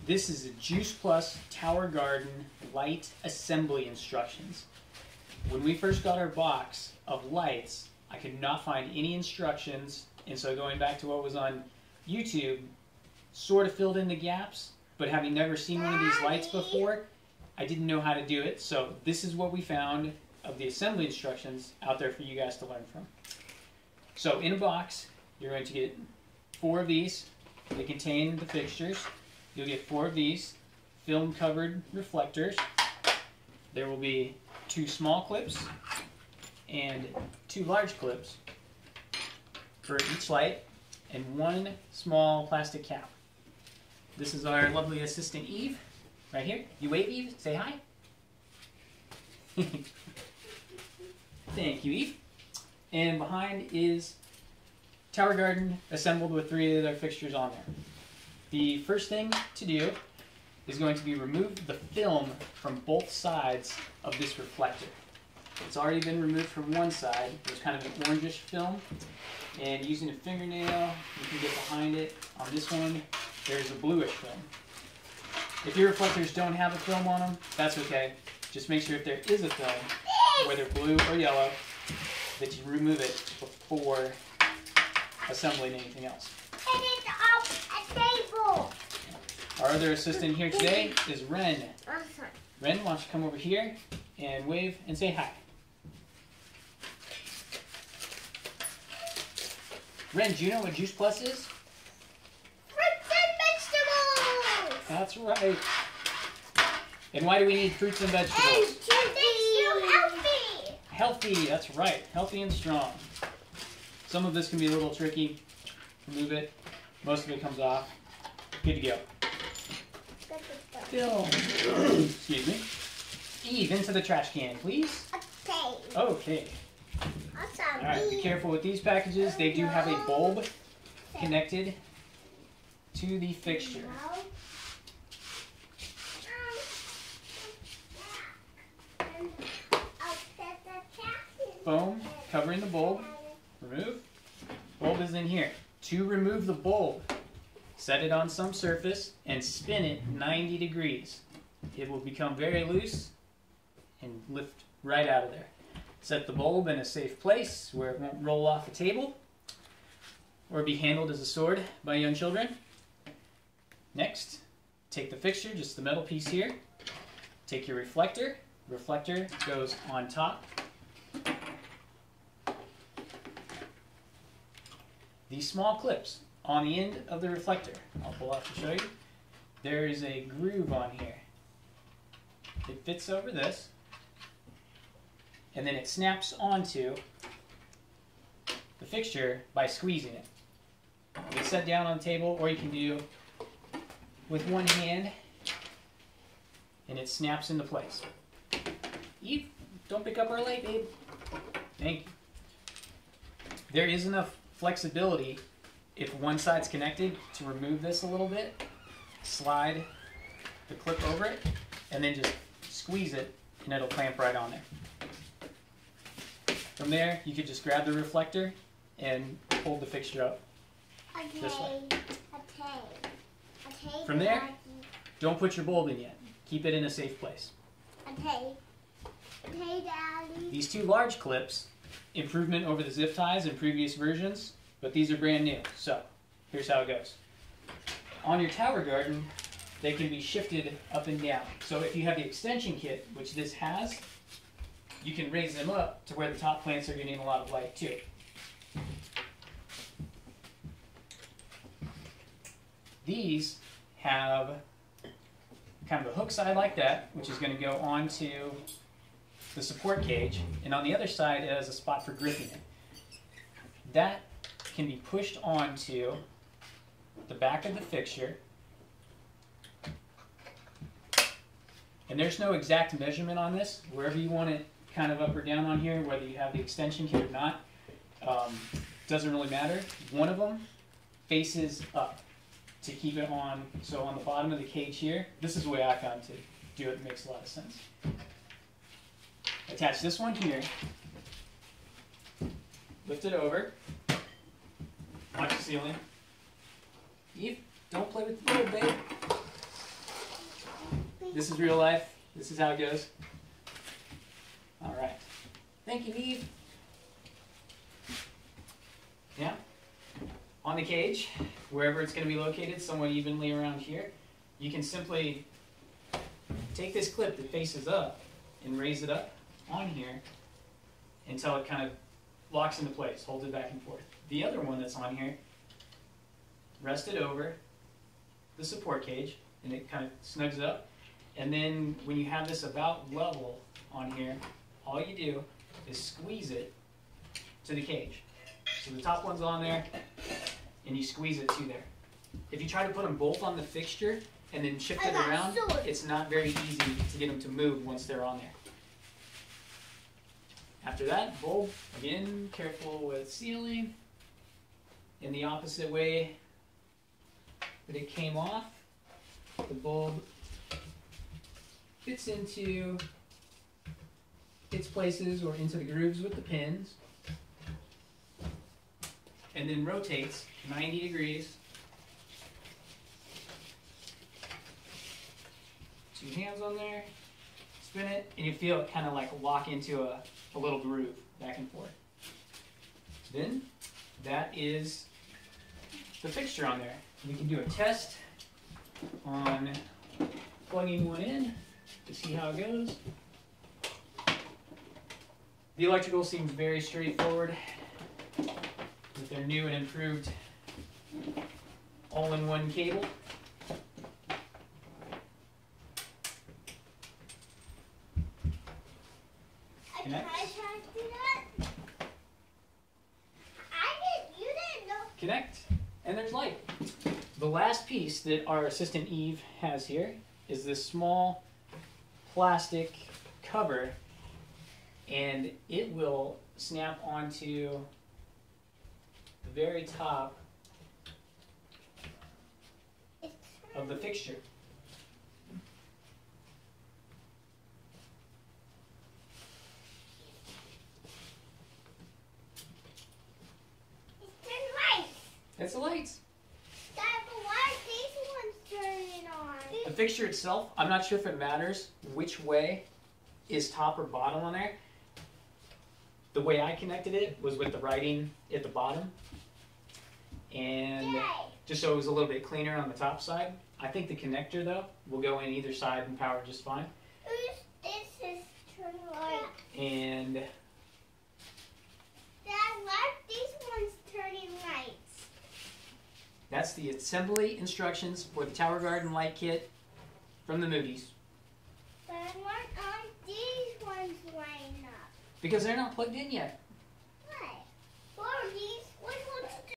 This is the Juice Plus Tower Garden light assembly instructions. When we first got our box of lights, I could not find any instructions, and so going back to what was on YouTube, sort of filled in the gaps, but having never seen one of these lights before, I didn't know how to do it, so this is what we found of the assembly instructions out there for you guys to learn from. So in a box, you're going to get 4 of these. They contain the fixtures. You'll get 4 of these film-covered reflectors. There will be 2 small clips and 2 large clips for each light, and 1 small plastic cap. This is our lovely assistant Eve, right here. You wave, Eve? Say hi. Thank you, Eve. And behind is Tower Garden assembled with 3 of their fixtures on there. The first thing to do is going to be remove the film from both sides of this reflector. It's already been removed from one side. There's kind of an orangish film, and using a fingernail you can get behind it. On this one there's a bluish film. If your reflectors don't have a film on them, that's okay. Just make sure if there is a film, whether blue or yellow, that you remove it before assembling anything else. And it's off a table. Our other assistant here today is Ren. Ren, why don't you come over here and wave and say hi. Ren, do you know what Juice Plus is? Fruits and vegetables. That's right. And why do we need fruits and vegetables? Makes you healthy. Healthy, that's right. Healthy and strong. Some of this can be a little tricky. Remove it. Most of it comes off. Good to go. Phil. Excuse me. Eve, into the trash can, please. Okay. Okay. Awesome. Alright, be careful with these packages. They do have a bulb connected to the fixture. Foam covering the bulb. Remove. Bulb is in here. To remove the bulb, set it on some surface and spin it 90 degrees. It will become very loose and lift right out of there. Set the bulb in a safe place where it won't roll off the table or be handled as a sword by young children. Next, take the fixture, just the metal piece here. Take your reflector. Reflector goes on top. These small clips on the end of the reflector, I'll pull off to show you. There is a groove on here. It fits over this, and then it snaps onto the fixture by squeezing it. It's set down on the table, or you can do with one hand, and it snaps into place. Eve, don't pick up our light, babe. Thank you. There is enough flexibility if one side's connected to remove this a little bit, slide the clip over it, and then just squeeze it, and it'll clamp right on there. From there, you could just grab the reflector and hold the fixture up this way. From there, don't put your bulb in yet. Keep it in a safe place. Daddy. These 2 large clips, improvement over the zip ties in previous versions, but these are brand new. So here's how it goes. On your Tower Garden, they can be shifted up and down. So if you have the extension kit, which this has, you can raise them up to where the top plants are getting a lot of light too. These have kind of a hook side like that, which is going to go onto the support cage, and on the other side it has a spot for gripping it. That can be pushed onto the back of the fixture, and there's no exact measurement on this. Wherever you want it kind of up or down on here, whether you have the extension kit or not, doesn't really matter. One of them faces up to keep it on, so on the bottom of the cage here, this is the way I found to do it. It makes a lot of sense. Attach this one here, lift it over, watch the ceiling. Eve, don't play with the bulb, babe. This is real life. This is how it goes. All right. Thank you, Eve. Now, on the cage, wherever it's going to be located, somewhat evenly around here, you can simply take this clip that faces up and raise it up on here until it kind of locks into place, holds it back and forth. The other one that's on here, rest it over the support cage, and it kind of snugs up. And then when you have this about level on here, all you do is squeeze it to the cage. So the top one's on there, and you squeeze it to there. If you try to put them both on the fixture and then shift it around, it's not very easy to get them to move once they're on there. After that, bulb, again, careful with sealing in the opposite way that it came off. The bulb fits into its places or into the grooves with the pins, and then rotates 90 degrees. Two hands on there, spin it, and you feel it kind of like lock into a little groove back and forth. Then that is the fixture on there. We can do a test on plugging one in to see how it goes. The electrical seems very straightforward with their new and improved all-in-one cable. Connect. Connect, and there's light. The last piece that our assistant Eve has here is this small plastic cover, and it will snap onto the very top of the fixture. That's the lights. Dad, but why are these ones turning on? The fixture itself, I'm not sure if it matters which way is top or bottom on there. The way I connected it was with the writing at the bottom. And just so it was a little bit cleaner on the top side. I think the connector, though, will go in either side and power just fine. This is turning on. And Dad, why are these ones turning lights? that's the assembly instructions for the Tower Garden light kit from the Moody's. But why aren't these ones lighting up? Because they're not plugged in yet.